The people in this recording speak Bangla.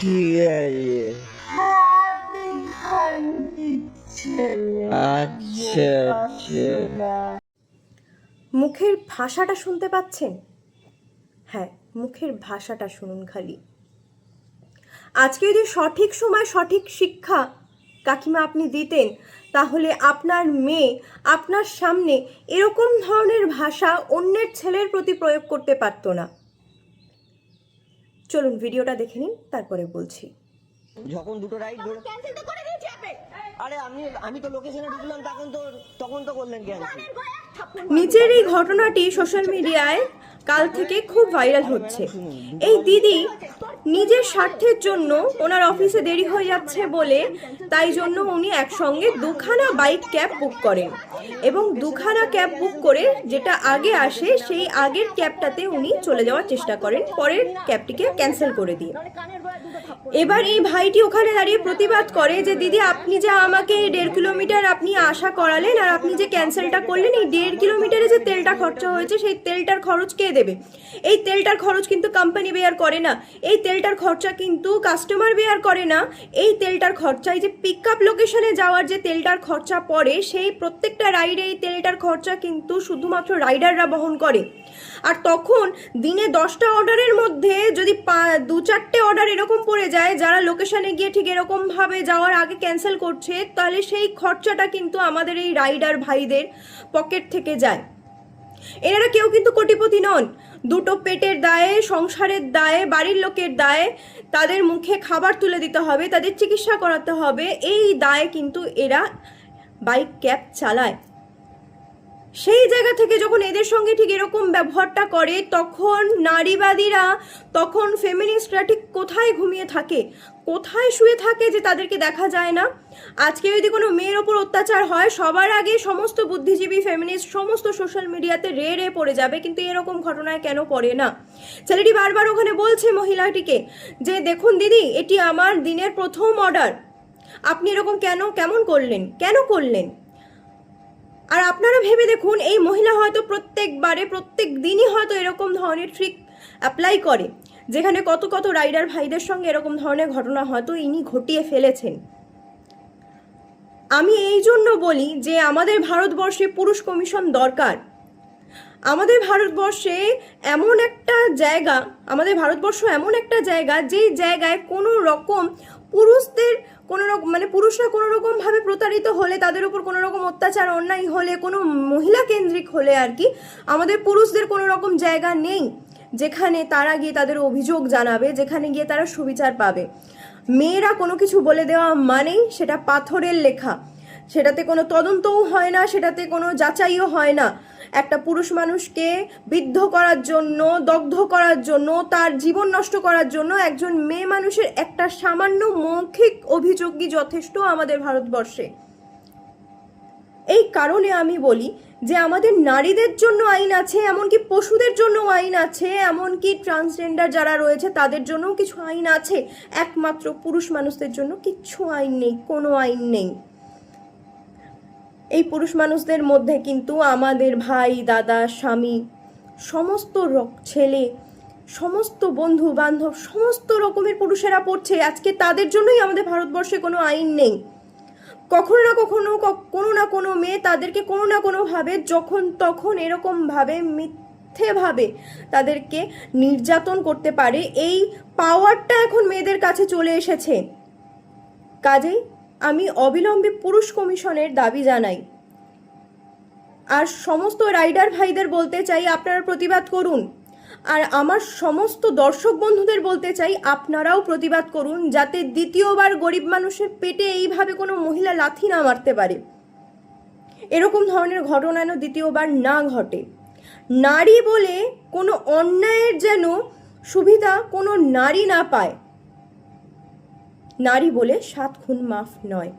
ঠিক আছে। আচ্ছা। মুখের ভাষাটা শুনতে পাচ্ছেন? হ্যাঁ, মুখের ভাষাটা শুনুন খালি। আজকে যদি সঠিক সময় সঠিক শিক্ষা কাকিমা আপনি দিতেন, তাহলে আপনার মেয়ে আপনার সামনে এরকম ধরনের ভাষা অন্যের ছেলের প্রতি প্রয়োগ করতে পারতো না। চলুন ভিডিওটা দেখে নিন, তারপরে বলছি। যখন দুটো রাইড ক্যান্সেল তো করে দিয়েছি আপনি। আরে আমি তো লোকেশনে ঢুকলাম, তখন তো করলেন ক্যান্সেল। নিচের এই ঘটনাটি সোশ্যাল মিডিয়ায় কাল থেকে খুব ভাইরাল হচ্ছে। এই দিদি নিজের স্বার্থের জন্য ওনার অফিসে দেরি হয়ে যাচ্ছে বলে তাই জন্য উনি একসঙ্গে দুখানা বাইক ক্যাব বুক করেন এবং দুখানা ক্যাব বুক করে যেটা আগে আসে সেই আগের ক্যাবটাতে উনি চলে যাওয়ার চেষ্টা করেন, পরের ক্যাবটিকে ক্যান্সেল করে দিয়ে। এবার এই ভাইটি ওখানে দাঁড়িয়ে প্রতিবাদ করে যে দিদি আপনি যে আমাকে 1.5 কিলোমিটার আপনি আশা করালেন আর আপনি যে ক্যান্সেলটা করলেন, এই 1.5 কিলোমিটারে যে তেলটা খরচা হয়েছে সেই তেলটার খরচ কে দেবে? এই তেলটার খরচ কিন্তু কোম্পানি বেয়ার করে না, এই তেলটার খরচা কিন্তু কাস্টমার বেয়ার করে না। এই তেলটার খরচা, এই যে পিক আপ লোকেশনে যাওয়ার যে তেলটার খরচা পড়ে, সেই প্রত্যেকটা রাইডে এই তেলটার খরচা কিন্তু শুধুমাত্র রাইডাররা বহন করে। আর তখন দিনে 10টা অর্ডারের মধ্যে যদি 2-4টে অর্ডার এরকম পড়ে যায় যারা লোকেশনে গিয়ে ঠিক এরকমভাবে যাওয়ার আগে ক্যান্সেল করছে, তাহলে সেই খরচাটা কিন্তু আমাদের এই রাইডার ভাইদের পকেট থেকে যায়। এনারা কেউ কিন্তু কোটিপতি নন। দুটো পেটের দায়ে, সংসারের দায়ে, বাড়ির লোকের দায়ে তাদের মুখে খাবার তুলে দিতে হবে, তাদের চিকিৎসা করাতে হবে, এই দায়ে কিন্তু এরা বাইক ক্যাব চালায়। সেই জায়গা থেকে যখন এদের সঙ্গে ঠিক এরকম ব্যবহারটা করে, তখন নারীবাদীরা, তখন ফেমিনিস্টরা ঠিক কোথায় ঘুমিয়ে থাকে, কোথায় শুয়ে থাকে যে তাদেরকে দেখা যায় না? আজকে যদি কোনো মেয়ের ওপর অত্যাচার হয়, সবার আগে সমস্ত বুদ্ধিজীবী ফেমিনিস্ট সমস্ত সোশ্যাল মিডিয়াতে রে পড়ে যাবে, কিন্তু এরকম ঘটনায় কেন পড়ে না? ছেলেটি বারবার ওখানে বলছে মহিলাটিকে যে দেখুন দিদি, এটি আমার দিনের প্রথম অর্ডার, আপনি এরকম কেমন করলেন, কেন করলেন? আর আপনারা ভেবে দেখুন, এই মহিলা হয়তো প্রত্যেক দিনই হয়তো এরকম ধরনের ট্রিক অ্যাপ্লাই করে, যেখানে কত কত রাইডার ভাইদের সঙ্গে এরকম ধরনের ঘটনা হয়তো ইনি ঘটিয়ে ফেলেছেন। আমি এই জন্য বলি যে আমাদের ভারতবর্ষে পুরুষ কমিশন দরকার। আমাদের ভারতবর্ষ এমন একটা জায়গা যেই জায়গায় কোনো রকম পুরুষদের পুরুষরা কোনো রকম ভাবে প্রতারিত হলে, তাদের উপর কোনো রকম অত্যাচার অন্যায় হলে, কোনো মহিলা কেন্দ্রিক হলে আর কি, আমাদের পুরুষদের কোনো রকম জায়গা নেই যেখানে তারা গিয়ে তাদের অভিযোগ জানাবে, যেখানে গিয়ে তারা সুবিচার পাবে। মেয়েরা কোনো কিছু বলে দেওয়া মানেই সেটা পাথরের লেখা, সেটাতে কোনো তদন্তও হয় না, সেটাতে কোনো যাচাইও হয় না। একটা পুরুষ মানুষকে বিদ্ধ করার জন্য, দগ্ধ করার জন্য, তার জীবন নষ্ট করার জন্য একজন মেয়ে মানুষের একটা সামান্য মৌখিক অভিযোগই যথেষ্ট আমাদের ভারতবর্ষে। এই কারণে আমি বলি যে আমাদের নারীদের জন্য আইন আছে, এমনকি পশুদের জন্য আইন আছে, এমনকি ট্রান্সজেন্ডার যারা রয়েছে তাদের জন্যও কিছু আইন আছে। একমাত্র পুরুষ মানুষদের জন্য কিচ্ছু আইন নেই, কোনো আইন নেই। এই পুরুষ মানুষদের মধ্যে কিন্তু আমাদের ভাই, দাদা, স্বামী, সমস্ত ছেলে, সমস্ত বন্ধু বান্ধব, সমস্ত রকমের পুরুষেরা পড়ছে। আজকে তাদের জন্যই আমাদের ভারতবর্ষে কোনো আইন নেই। কখনো না কোনো মেয়ে তাদেরকে কোনো না কোনোভাবে যখন তখন এরকমভাবে মিথ্যেভাবে তাদেরকে নির্যাতন করতে পারে। এই পাওয়ারটা এখন মেয়েদের কাছে চলে এসেছে। কাজেই আমি অবিলম্বে পুরুষ কমিশনের দাবি জানাই। আর সমস্ত রাইডার ভাইদের বলতে চাই, আপনারা প্রতিবাদ করুন। আর আমার সমস্ত দর্শক বন্ধুদের বলতে চাই, আপনারাও প্রতিবাদ করুন, যাতে দ্বিতীয়বার গরিব মানুষের পেটে এইভাবে কোনো মহিলা লাথি না মারতে পারে, এরকম ধরনের ঘটনা যেন দ্বিতীয়বার না ঘটে। নারী বলে কোনো অন্যায়ের যেন সুবিধা কোনো নারী না পায়। নারী বলে 7 খুন মাফ নয়।